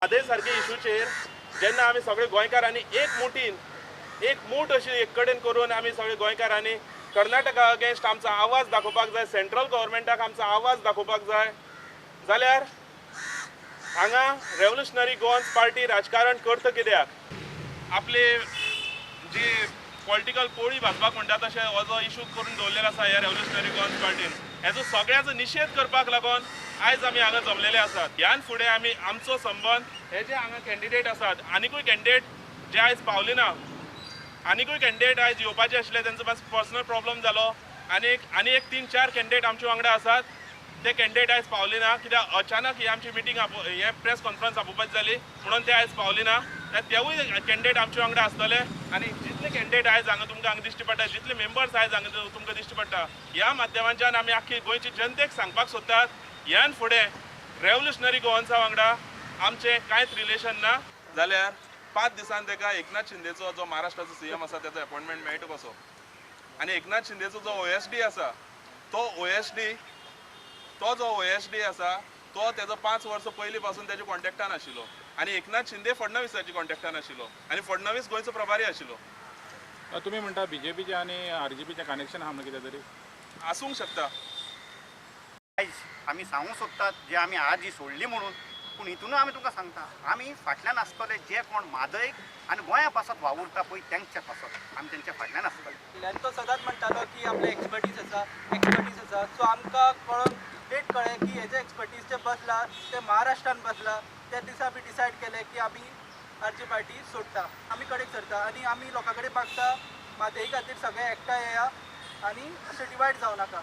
आदय सारखे इशूचेर जेन्ना आमी सगळे गोंयकारांनी एक मूठ अशी एक कडेन करून आमी सगळे गोंयकारांनी कर्नाटका अगेन्स्ट आमचो आवाज दाखोवपाक जाय, सेंट्रल गव्हर्मेंटाक आमचो आवाज दाखोवपाक जाय जाल्यार हांगा रेव्होल्युशनरी गोवन्स पार्टी राजकारण करता कित्याक आपले जी पॉलिटिकल पोळी भाजपाक म्हणटा तशें हो जो इशू करून दवरलेलो आसा ह्या रेव्होल्युशनरी गोवन्स पार्टीन हेजो सगळ्याचो निशेध करपाक लागून आयज आमी हांगा जमलेले आसात. ह्यान फुडें आमी आमचो संबंद हे जे हांगा कॅन्डिडेट आसात आनीकूय कॅन्डिडेट जे आयज पावले ना आनीकूय कॅन्डिडेट आयज येवपाचे आशिल्ले तांचो मातसो पर्सनल प्रॉब्लम जालो आनी एक 3-4 कॅन्डिडेट आमचे वांगडा आसात ते कॅन्डिडेट आयज पावले ना कित्याक अचानक ही आमची मिटींग हे प्रेस कॉन्फरन्स आपोवपाची जाली म्हणून ते आयज पावले ना. तेवूय कॅन्डिडेट आमचे वांगडा आसतले आनी जितले कॅन्डिडेट आयज हांगा दिश्टी पडटा जितले मेंबर्स आयज हांगा तुमकां दिश्टी पडटा ह्या माध्यमांच्यान आमी आख्खी गोंयची जनतेक सांगपाक सोदतात ह्यान फुडें रेव्होल्युशनरी गोवन्सा वांगडा आमचें कांयच रिलेशन ना जाल्यार 5 दिसान ताका एकनाथ शिंदेचो जो महाराष्ट्राचो सीएम आसा ताचो अपॉइंटमेंट मेळटा कसो आनी एकनाथ शिंदेचो जो OSD आसा तो जो OSD आसा तो तेजो 5 वर्सां पयलीं पासून तेज्या कॉन्टॅक्टान आशिल्लो आनी एकनाथ शिंदे फडणवीसाच्या कॉन्टॅक्टान आशिल्लो आनी फडणवीस गोंयचो प्रभारी आशिल्लो. तुम्ही म्हणटा BJPचे आनी RJPचें कनेक्शन आहा म्हणून कितें तरी आसूंक शकता. आयज आमी सांगूंक सोदतात जे आमी आज ही सोडली म्हणून पूण हितूनय आमी तुमकां सांगता आमी फाटल्यान आसतले जे कोण म्हादयक आनी गोंया पासत वावुरता पळय तेंच्या पासत आमी तेंच्या फाटल्यान आसतले. तो सदांच म्हणटालो की आपले एक्सपर्टीज आसा सो आमकां कळोन डेट कळ्ळें की हेजे एक्सपर्टीज जे बसला ते महाराष्ट्रान बसला त्या दिसा आमी डिसायड केले की आमी RJ पार्टी सोडटा आमी कडेक सरता आनी आमी लोकां कडेन मागता म्हादयी खातीर सगळे एकठांय येया आनी अशें डिवायड जावं नाका.